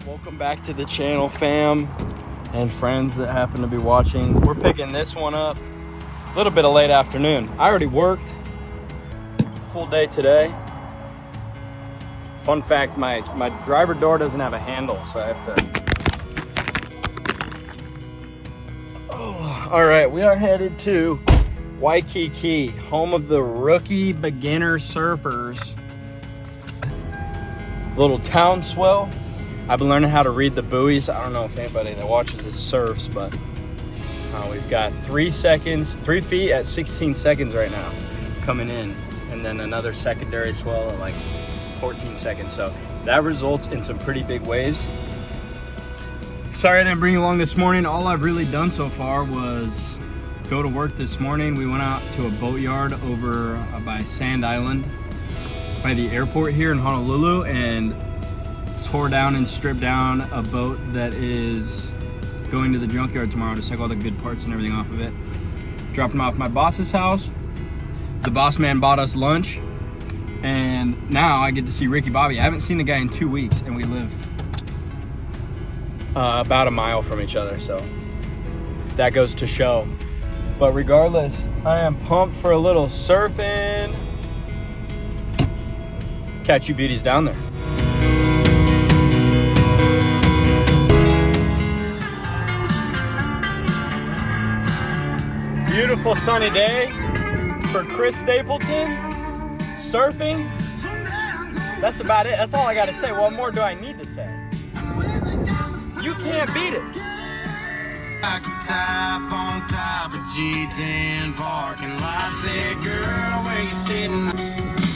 Welcome back to the channel, fam and friends that happen to be watching. We're picking this one up a little bit of late afternoon. I already worked full day today. Fun fact, my driver door doesn't have a handle, so I have to. Oh, all right, we are headed to Waikiki, home of the rookie beginner surfers. Little town swell. I've been learning how to read the buoys. I don't know if anybody that watches this surfs, but we've got 3 feet at 16 seconds right now coming in, and then another secondary swell at like 14 seconds. So that results in some pretty big waves. Sorry I didn't bring you along this morning. All I've really done so far was go to work this morning. We went out to a boatyard over by Sand Island by the airport here in Honolulu and tore down and stripped down a boat that is going to the junkyard tomorrow to check all the good parts and everything off of it. Dropped them off at my boss's house. The boss man bought us lunch, and now I get to see Ricky Bobby. I haven't seen the guy in 2 weeks, and we live about a mile from each other, so that goes to show. But regardless, I am pumped for a little surfing. Catch you beauties down there. Beautiful sunny day for Chris Stapleton, surfing. That's about it. That's all I gotta say. What more do I need to say? You can't beat it. I can tap on top of G10 parking lot. Said, girl, where you sitting?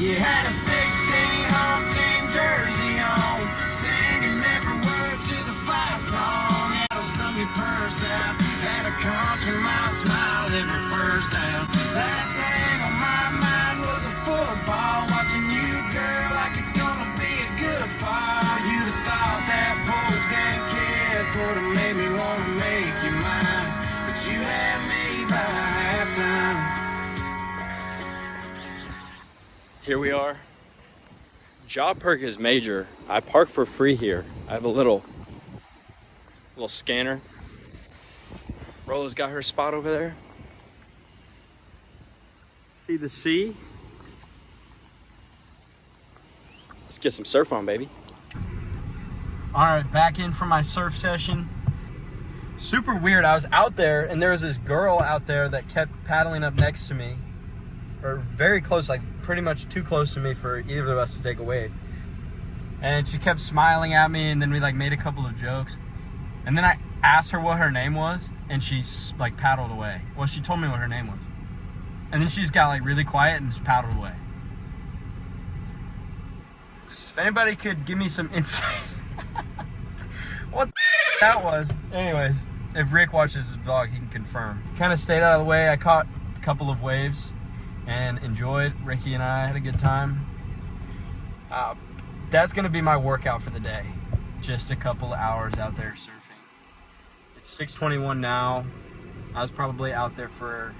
You had a 16 home team jersey on, singing every word to the fight song. Nettles from your purse out, had a country mile smile every first down. Last thing on my mind was a football, watching you, girl, like it's gonna be a good fall. You'd have thought that post-game kiss would have made me wanna make you mine, but you had me by halftime. Here we are. Job perk is major. I park for free here. I have a little scanner. Rola's got her spot over there. See the sea? Let's get some surf on, baby. All right, back in for my surf session. Super weird. I was out there and there was this girl out there that kept paddling up next to me, or very close, like pretty much too close to me for either of us to take a wave. And she kept smiling at me, and then we like made a couple of jokes. And then I asked her what her name was, and she like paddled away. Well, she told me what her name was. And then she just got like really quiet and just paddled away. If anybody could give me some insight what that was. Anyways, if Rick watches this vlog, he can confirm. Kind of stayed out of the way. I caught a couple of waves and enjoyed. Ricky and I had a good time. That's gonna be my workout for the day. Just a couple of hours out there surfing. It's 6:21 now. I was probably out there for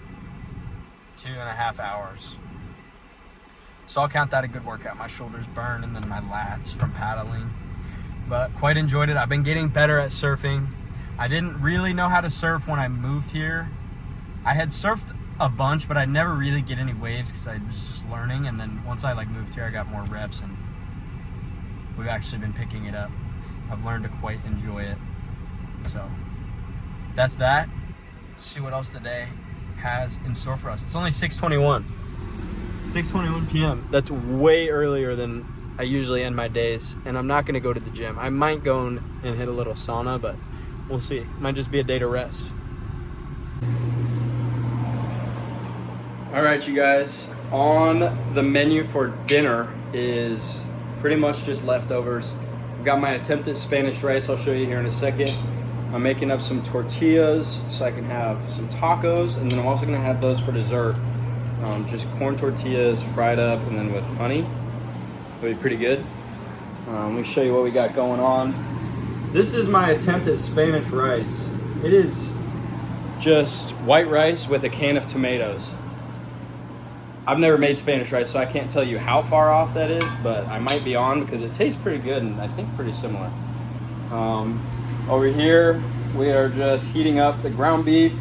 2.5 hours. So I'll count that a good workout. My shoulders burn and then my lats from paddling. But quite enjoyed it. I've been getting better at surfing. I didn't really know how to surf when I moved here. I had surfed a bunch, but I never really get any waves because I was just learning. And then once I like moved here, I got more reps and we've actually been picking it up. I've learned to quite enjoy it. So that's that. Let's see what else the day has in store for us. It's only 6:21 p.m. That's way earlier than I usually end my days, and I'm not going to go to the gym. I might go and hit a little sauna, but we'll see. Might just be a day to rest. All right, you guys. On the menu for dinner is pretty much just leftovers. I've got my attempt at Spanish rice. I'll show you here in a second. I'm making up some tortillas so I can have some tacos, and then I'm also going to have those for dessert. Just corn tortillas fried up and then with honey. It'll be pretty good. Let me show you what we got going on. This is my attempt at Spanish rice. It is just white rice with a can of tomatoes. I've never made Spanish rice, so I can't tell you how far off that is, but I might be on because it tastes pretty good and I think pretty similar. Over here, we are just heating up the ground beef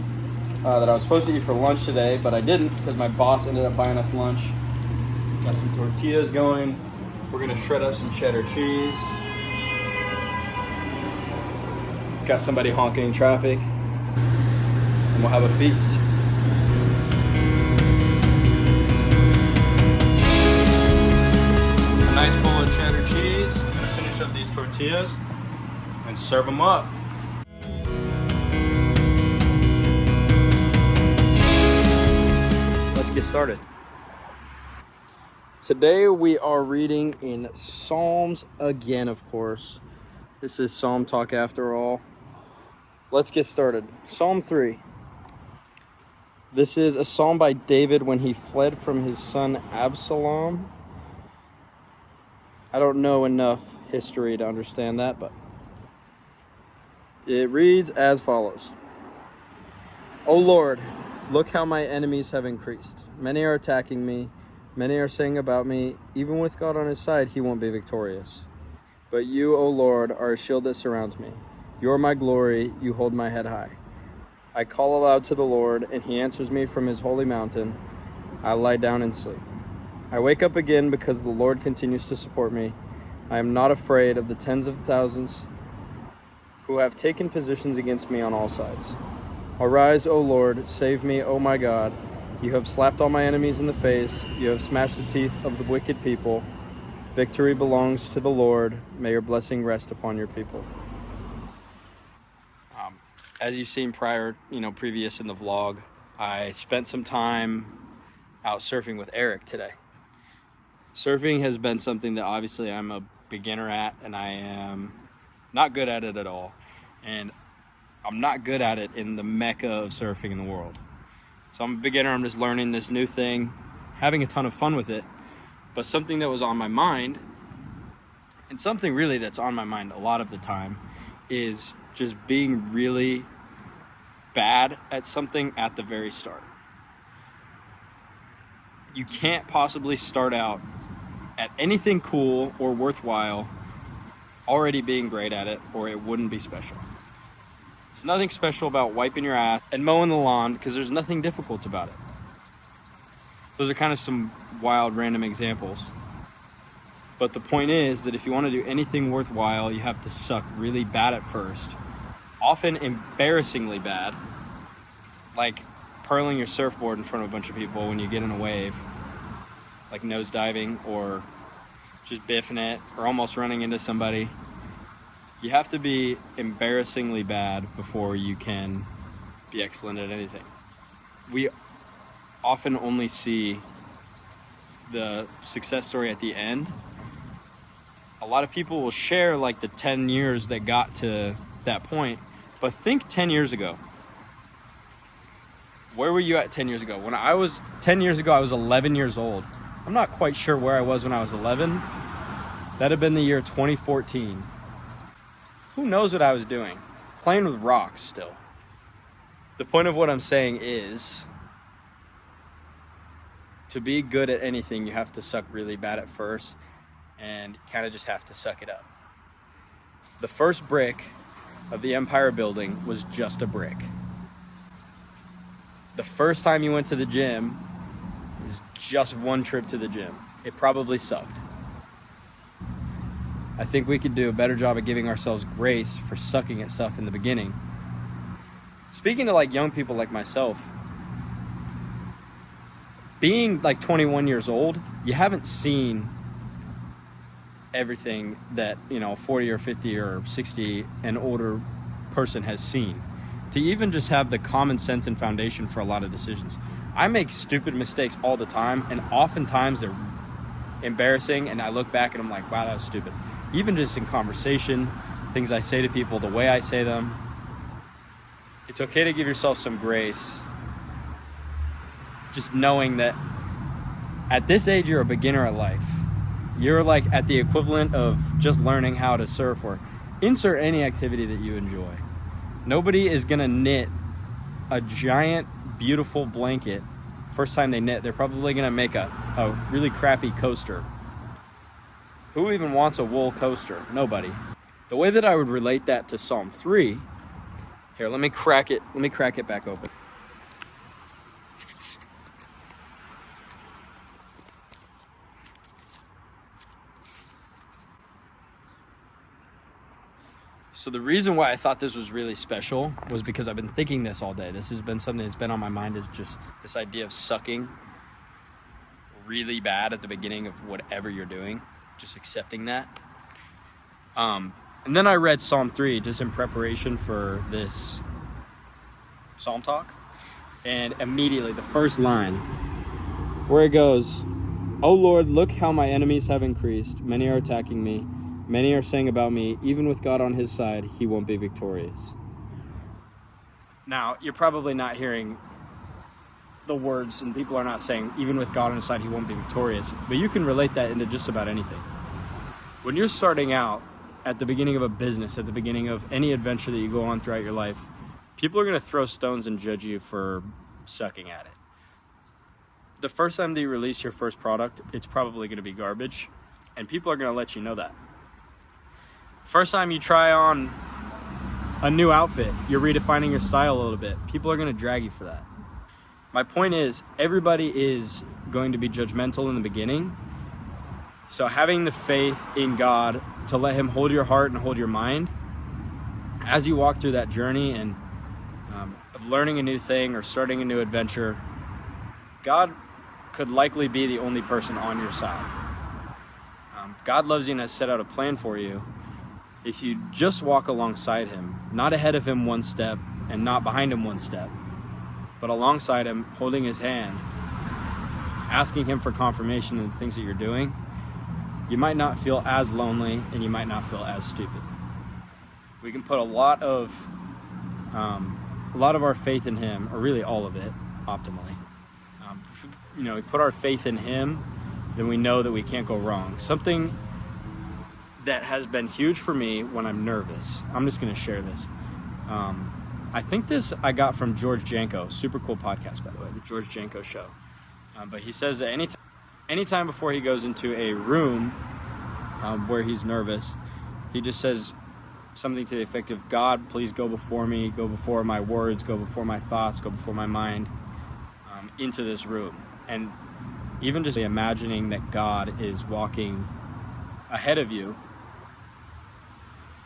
that I was supposed to eat for lunch today, but I didn't because my boss ended up buying us lunch. Got some tortillas going. We're gonna shred up some cheddar cheese. Got somebody honking in traffic, and we'll have a feast. A nice bowl of cheddar cheese. I'm gonna finish up these tortillas and serve them up. Let's get started. Today we are reading in Psalms again, of course. This is Psalm talk after all. Let's get started. Psalm 3. This is a psalm by David when he fled from his son Absalom. I don't know enough history to understand that, but it reads as follows. O Lord, look how my enemies have increased. Many are attacking me. Many are saying about me, even with God on his side, he won't be victorious. But you, O Lord, are a shield that surrounds me. You are my glory. You hold my head high. I call aloud to the Lord, and he answers me from his holy mountain. I lie down and sleep. I wake up again because the Lord continues to support me. I am not afraid of the tens of thousands who have taken positions against me on all sides. Arise, O Lord, save me, O my God. You have slapped all my enemies in the face. You have smashed the teeth of the wicked people. Victory belongs to the Lord. May your blessing rest upon your people. As you've seen previous in the vlog, I spent some time out surfing with Eric today. Surfing has been something that obviously I'm a beginner at, and I am not good at it at all. And I'm not good at it in the mecca of surfing in the world. So I'm a beginner, I'm just learning this new thing, having a ton of fun with it. But something that was on my mind, and something really that's on my mind a lot of the time, is just being really bad at something at the very start. You can't possibly start out at anything cool or worthwhile already being great at it, or it wouldn't be special. There's nothing special about wiping your ass and mowing the lawn because there's nothing difficult about it. Those are kind of some wild random examples. But the point is that if you want to do anything worthwhile, you have to suck really bad at first. Often embarrassingly bad. Like purling your surfboard in front of a bunch of people when you get in a wave. Like nose diving or just biffing it or almost running into somebody. You have to be embarrassingly bad before you can be excellent at anything. We often only see the success story at the end. A lot of people will share like the 10 years that got to that point, but think 10 years ago. Where were you at 10 years ago? When I was 10 years ago, I was 11 years old. I'm not quite sure where I was when I was 11. That'd have been the year 2014. Who knows what I was doing? Playing with rocks still. The point of what I'm saying is, to be good at anything, you have to suck really bad at first, and you kind of just have to suck it up. The first brick of the Empire building was just a brick. The first time you went to the gym is just one trip to the gym. It probably sucked. I think we could do a better job of giving ourselves grace for sucking at stuff in the beginning. Speaking to like young people like myself, being like 21 years old, you haven't seen everything that, 40 or 50 or 60 and older person has seen. To even just have the common sense and foundation for a lot of decisions. I make stupid mistakes all the time, and oftentimes they're embarrassing, and I look back and I'm like, wow, that was stupid. Even just in conversation, things I say to people, the way I say them. It's okay to give yourself some grace. Just knowing that at this age, you're a beginner at life. You're like at the equivalent of just learning how to surf or insert any activity that you enjoy. Nobody is gonna knit a giant, beautiful blanket. First time they knit, they're probably gonna make a really crappy coaster. Who even wants a wool coaster? Nobody. The way that I would relate that to Psalm 3, here, let me crack it back open. So the reason why I thought this was really special was because I've been thinking this all day. This has been something that's been on my mind, is just this idea of sucking really bad at the beginning of whatever you're doing, just accepting that. And then I read Psalm 3 just in preparation for this Psalm talk. And immediately, the first line, where it goes, "O Lord, look how my enemies have increased. Many are attacking me. Many are saying about me, even with God on his side, he won't be victorious." Now, you're probably not hearing the words, and people are not saying, even with God on his side, he won't be victorious. But you can relate that into just about anything. When you're starting out, at the beginning of a business, at the beginning of any adventure that you go on throughout your life, people are going to throw stones and judge you for sucking at it. The first time that you release your first product, it's probably going to be garbage, and people are going to let you know that. First time you try on a new outfit, you're redefining your style a little bit, people are going to drag you for that. My point is, everybody is going to be judgmental in the beginning. So having the faith in God to let him hold your heart and hold your mind as you walk through that journey and of learning a new thing or starting a new adventure, God could likely be the only person on your side. God loves you and has set out a plan for you. If you just walk alongside him, not ahead of him one step and not behind him one step, but alongside him, holding his hand, asking him for confirmation in the things that you're doing, you might not feel as lonely and you might not feel as stupid. We can put a lot of our faith in him, or really all of it, optimally. If we put our faith in him, then we know that we can't go wrong. Something that has been huge for me when I'm nervous, I'm just going to share this. I think this I got from George Janko, super cool podcast, by the way, the George Janko Show. But he says that anytime before he goes into a room where he's nervous, he just says something to the effect of, "God, please go before me, go before my words, go before my thoughts, go before my mind into this room." And even just imagining that God is walking ahead of you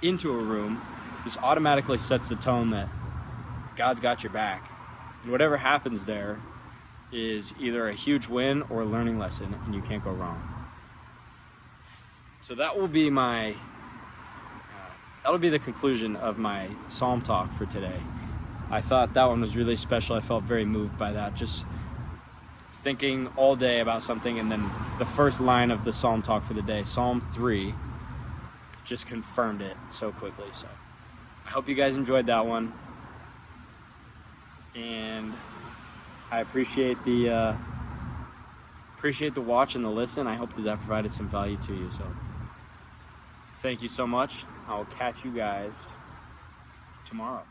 into a room just automatically sets the tone that God's got your back. And whatever happens there is either a huge win or a learning lesson, and you can't go wrong. So that will be that'll be the conclusion of my Psalm talk for today. I thought that one was really special. I felt very moved by that. Just thinking all day about something, and then the first line of the Psalm talk for the day, Psalm 3, just confirmed it so quickly. So I hope you guys enjoyed that one. And I appreciate the watch and the listen. I hope that provided some value to you. So thank you so much. I'll catch you guys tomorrow.